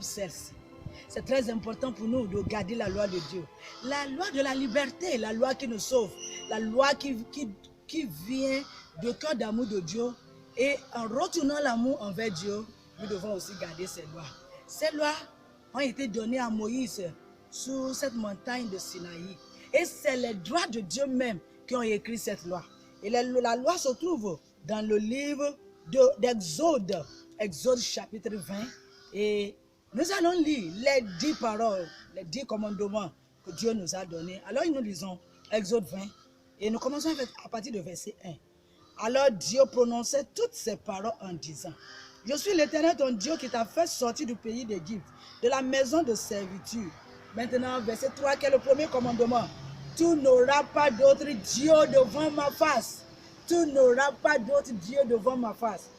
celle-ci. C'est très important pour nous de garder la loi de Dieu. La loi de la liberté, la loi qui nous sauve, la loi qui vient du cœur d'amour de Dieu. Et en retournant l'amour envers Dieu, nous devons aussi garder ces lois. Ces lois ont été données à Moïse sur cette montagne de Sinaï. Et c'est les droits de Dieu même qui ont écrit cette loi. Et la loi se trouve dans le livre d'Exode, Exode chapitre 20. Et nous allons lire les 10 paroles, les 10 commandements que Dieu nous a donnés. Alors nous lisons Exode 20 et nous commençons à partir du verset 1. Alors Dieu prononçait toutes ces paroles en disant: je suis l'Éternel ton Dieu qui t'a fait sortir du pays d'Égypte, de la maison de servitude. Maintenant, verset 3, qui est le premier commandement. Tu n'auras pas d'autre Dieu devant ma face. Tu n'auras pas d'autre Dieu devant ma face.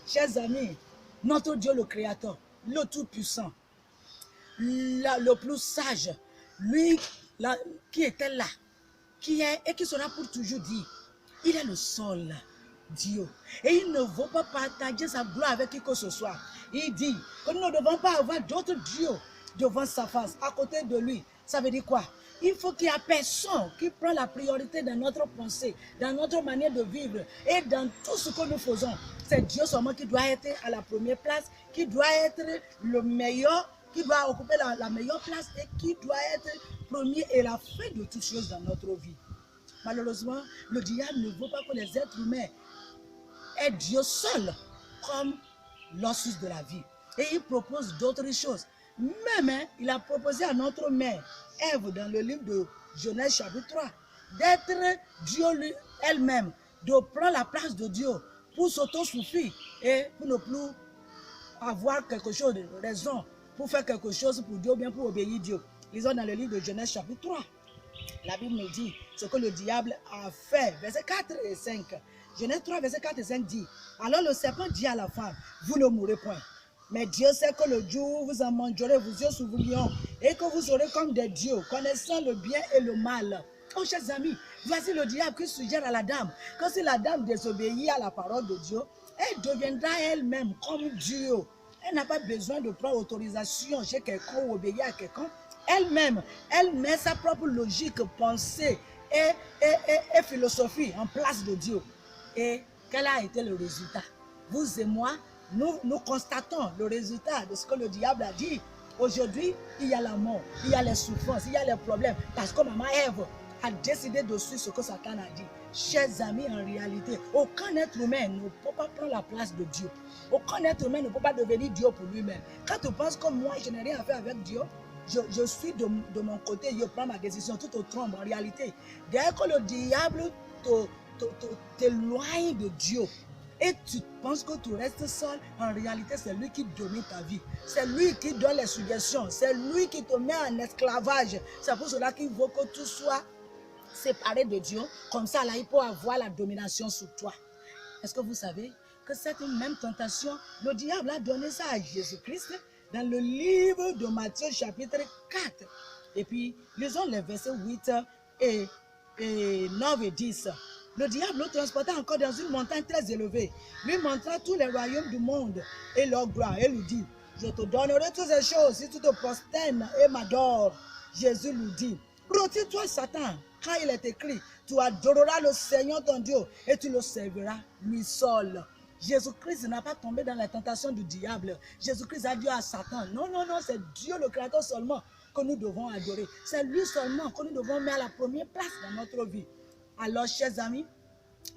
Chers amis, notre Dieu le Créateur, le Tout-Puissant, le plus sage, lui qui était là, qui est et qui sera pour toujours dit, il est le seul Dieu. Et il ne veut pas partager sa gloire avec qui que ce soit. Il dit que nous ne devons pas avoir d'autres dieux devant sa face, à côté de lui. Ça veut dire quoi? Il faut qu'il y ait personne qui prend la priorité dans notre pensée, dans notre manière de vivre et dans tout ce que nous faisons. C'est Dieu seulement qui doit être à la première place, qui doit être le meilleur, qui doit occuper la meilleure place et qui doit être premier et la fin de toutes choses dans notre vie. Malheureusement, le diable ne veut pas que les êtres humains aient Dieu seul comme leur source de la vie. Et il propose d'autres choses. Même, il a proposé à notre mère, Ève, dans le livre de Genèse chapitre 3, d'être Dieu elle-même, de prendre la place de Dieu pour s'auto-suffire et pour ne plus avoir quelque chose de raison, pour faire quelque chose pour Dieu, bien pour obéir Dieu. Lisons dans le livre de Genèse chapitre 3. La Bible nous dit ce que le diable a fait. Versets 4 et 5. Genèse 3, versets 4 et 5 dit: alors le serpent dit à la femme: vous ne mourrez point. Mais Dieu sait que le jour où vous en mangerez, vos yeux s'ouvriront et que vous serez comme des dieux, connaissant le bien et le mal. Oh, chers amis, voici le diable qui suggère à la dame que si la dame désobéit à la parole de Dieu, elle deviendra elle-même comme Dieu. Elle n'a pas besoin de prendre autorisation chez quelqu'un ou obéir à quelqu'un. Elle-même, elle met sa propre logique, pensée et philosophie en place de Dieu. Et quel a été le résultat? Vous et moi, nous constatons le résultat de ce que le diable a dit. Aujourd'hui, il y a la mort, il y a les souffrances, il y a les problèmes. Parce que maman Ève a décidé de suivre ce que Satan a dit. Chers amis, en réalité, aucun être humain ne peut pas prendre la place de Dieu. Aucun être humain ne peut pas devenir Dieu pour lui-même. Quand tu penses que moi, je n'ai rien à faire avec Dieu, je suis de mon côté, je prends ma décision, tout au trombe. En réalité, dès que le diable t'éloigne de Dieu et tu penses que tu restes seul, en réalité, c'est lui qui domine ta vie. C'est lui qui donne les suggestions. C'est lui qui te met en esclavage. C'est pour cela qu'il veut que tu sois séparé de Dieu. Comme ça, là, il peut avoir la domination sur toi. Est-ce que vous savez que cette même tentation, le diable a donné ça à Jésus-Christ dans le livre de Matthieu chapitre 4. Et puis, lisons les versets 8 et 9 et 10. Le diable le transporta encore dans une montagne très élevée, lui montra tous les royaumes du monde et leur gloire, et lui dit: je te donnerai toutes ces choses si tu te prosternes et m'adores. Jésus lui dit: retire-toi, Satan, car il est écrit: tu adoreras le Seigneur ton Dieu et tu le serviras lui seul. Jésus-Christ n'a pas tombé dans la tentation du diable. Jésus-Christ a dit à Satan: non, non, non, c'est Dieu le Créateur seulement que nous devons adorer. C'est lui seulement que nous devons mettre à la première place dans notre vie. Alors, chers amis,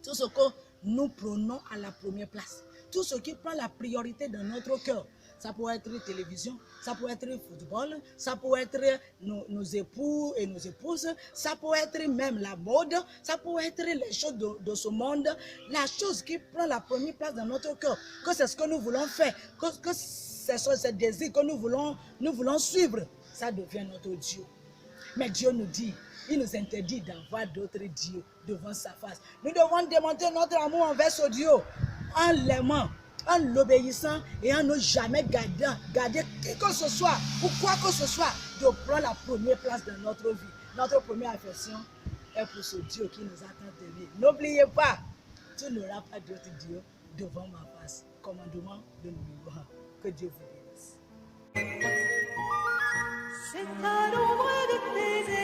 tout ce que nous prenons à la première place, tout ce qui prend la priorité dans notre cœur, ça peut être la télévision, ça peut être le football, ça peut être nos époux et nos épouses, ça peut être même la mode, ça peut être les choses de ce monde. La chose qui prend la première place dans notre cœur, que c'est ce que nous voulons faire, que c'est ce désir que nous voulons suivre, ça devient notre Dieu. Mais Dieu nous dit, il nous interdit d'avoir d'autres dieux devant sa face. Nous devons démontrer notre amour envers ce Dieu en l'aimant, en l'obéissant et en ne jamais garder qui que ce soit ou quoi que ce soit de prendre la première place dans notre vie. Notre première affection est pour ce Dieu qui nous a tant aimés. N'oubliez pas, tu n'auras pas d'autre Dieu devant ma face. Commandement de numéro 1. Que Dieu vous bénisse. C'est à l'ombre de tes